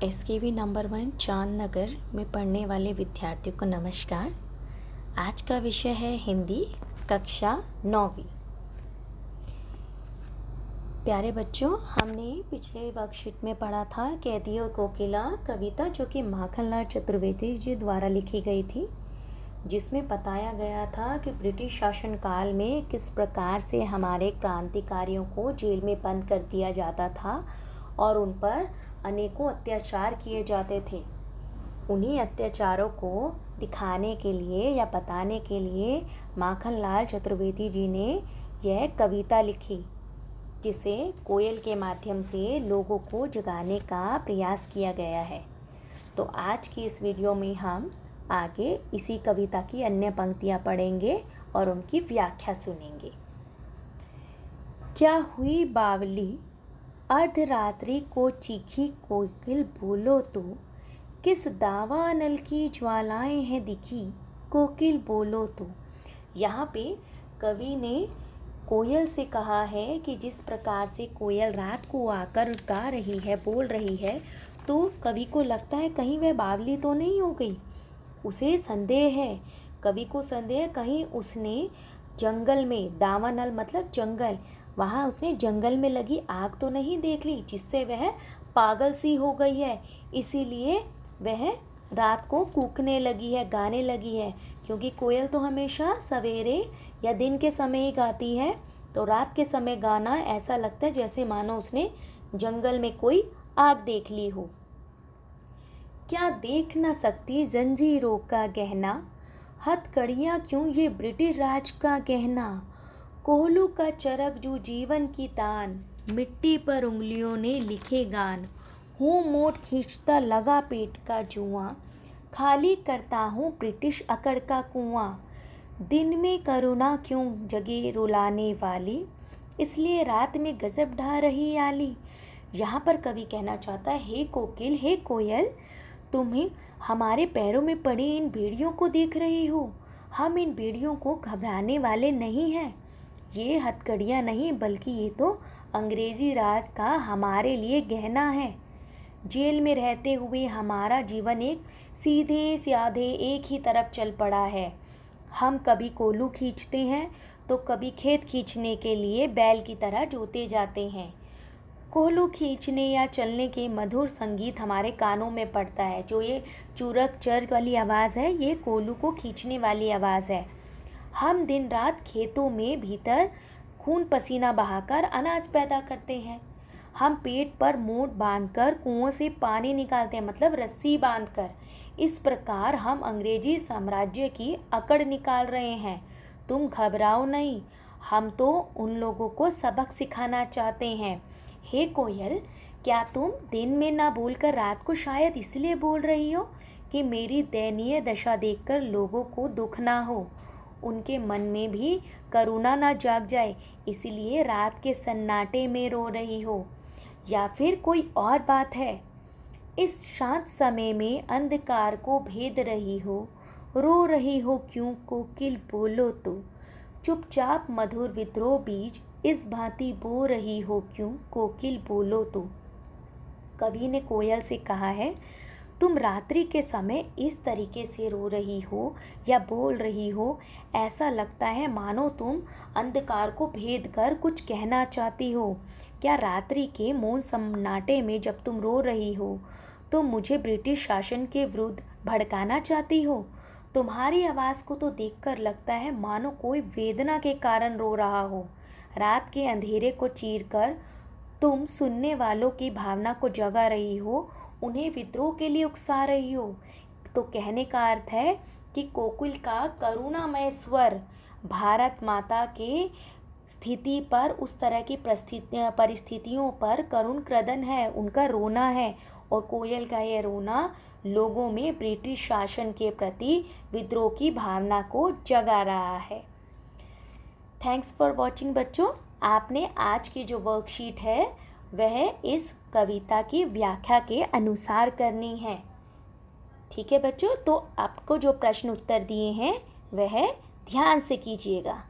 SKV number 1 चांद नगर में पढ़ने वाले विद्यार्थियों को नमस्कार। आज का विषय है हिंदी कक्षा 9वीं। प्यारे बच्चों, हमने पिछले वर्कशीट में पढ़ा था कैदी और कोकिला कविता, जो कि माखनलाल चतुर्वेदी जी द्वारा लिखी गई थी, जिसमें बताया गया था कि ब्रिटिश शासनकाल में किस प्रकार से हमारे क्रांतिकारियों को जेल में बंद कर दिया जाता था और उन पर अनेकों अत्याचार किए जाते थे। उन्हीं अत्याचारों को दिखाने के लिए या बताने के लिए माखनलाल चतुर्वेदी जी ने यह कविता लिखी, जिसे कोयल के माध्यम से लोगों को जगाने का प्रयास किया गया है। तो आज की इस वीडियो में हम आगे इसी कविता की अन्य पंक्तियां पढ़ेंगे और उनकी व्याख्या सुनेंगे। क्या हुई बावली अर्धरात्रि को चीखी कोकिल, बोलो तो किस दावा नल की ज्वालाएं हैं दिखी, कोकिल बोलो तो। यहाँ पे कवि ने कोयल से कहा है कि जिस प्रकार से कोयल रात को आकर गा रही है, बोल रही है, तो कवि को लगता है कहीं वह बावली तो नहीं हो गई। उसे संदेह है, कवि को संदेह कहीं उसने जंगल में, दावानल मतलब जंगल, वहाँ उसने जंगल में लगी आग तो नहीं देख ली जिससे वह पागल सी हो गई है, इसीलिए वह रात को कूकने लगी है, गाने लगी है। क्योंकि कोयल तो हमेशा सवेरे या दिन के समय ही गाती है, तो रात के समय गाना ऐसा लगता है जैसे मानो उसने जंगल में कोई आग देख ली हो। क्या देख न सकती जंजीरों का गहना, हथकड़ियाँ क्यों ये ब्रिटिश राज का गहना, कोहलू का चरक जो जीवन की तान, मिट्टी पर उंगलियों ने लिखे गान, हूँ मोट खींचता लगा पेट का जुआं, खाली करता हूँ ब्रिटिश अकड़ का कुआं, दिन में करुणा क्यों जगे रुलाने वाली, इसलिए रात में गजब ढा रही आली। यहाँ पर कवि कहना चाहता है, हे कोकिल, हे कोयल, तुम्हें हमारे पैरों में पड़ी इन बेड़ियों को देख रही हो। हम इन बेड़ियों को घबराने वाले नहीं हैं। ये हथकड़ियाँ नहीं, बल्कि ये तो अंग्रेजी राज का हमारे लिए गहना है। जेल में रहते हुए हमारा जीवन एक सीधे साधे एक ही तरफ चल पड़ा है। हम कभी कोल्हू खींचते हैं तो कभी खेत खींचने के लिए बैल की तरह जोते जाते हैं। कोल्हू खींचने या चलने के मधुर संगीत हमारे कानों में पड़ता है। जो ये चूरक चर वाली आवाज़ है, ये कोल्हू को खींचने वाली आवाज़ है। हम दिन रात खेतों में भीतर खून पसीना बहाकर अनाज पैदा करते हैं। हम पेट पर मोट बांधकर कुओं से पानी निकालते हैं, मतलब रस्सी बांधकर। इस प्रकार हम अंग्रेजी साम्राज्य की अकड़ निकाल रहे हैं। तुम घबराओ नहीं, हम तो उन लोगों को सबक सिखाना चाहते हैं। हे कोयल, क्या तुम दिन में ना बोलकर रात को शायद इसलिए बोल रही हो कि मेरी दयनीय दशा देखकर लोगों को दुख ना हो, उनके मन में भी करुणा ना जाग जाए, इसलिए रात के सन्नाटे में रो रही हो, या फिर कोई और बात है। इस शांत समय में अंधकार को भेद रही हो, रो रही हो क्यों, कोकिल बोलो तो। चुपचाप मधुर विद्रोह बीज इस भांति बो रही हो क्यों, कोकिल बोलो तो। कवि ने कोयल से कहा है, तुम रात्रि के समय इस तरीके से रो रही हो या बोल रही हो, ऐसा लगता है मानो तुम अंधकार को भेद कर कुछ कहना चाहती हो। क्या रात्रि के मौन सन्नाटे में जब तुम रो रही हो तो मुझे ब्रिटिश शासन के विरुद्ध भड़काना चाहती हो? तुम्हारी आवाज़ को तो देखकर लगता है मानो कोई वेदना के कारण रो रहा हो। रात के अंधेरे को चीरकर तुम सुनने वालों की भावना को जगा रही हो, उन्हें विद्रोह के लिए उकसा रही हो। तो कहने का अर्थ है कि कोकिल का करुणामय स्वर भारत माता के स्थिति पर, उस तरह की परिस्थितियों पर करुण क्रदन है, उनका रोना है। और कोयल का यह रोना लोगों में ब्रिटिश शासन के प्रति विद्रोह की भावना को जगा रहा है। थैंक्स फॉर वॉचिंग बच्चों। आपने आज की जो वर्कशीट है वह इस कविता की व्याख्या के अनुसार करनी है। ठीक है बच्चों, तो आपको जो प्रश्न उत्तर दिए हैं वह ध्यान से कीजिएगा।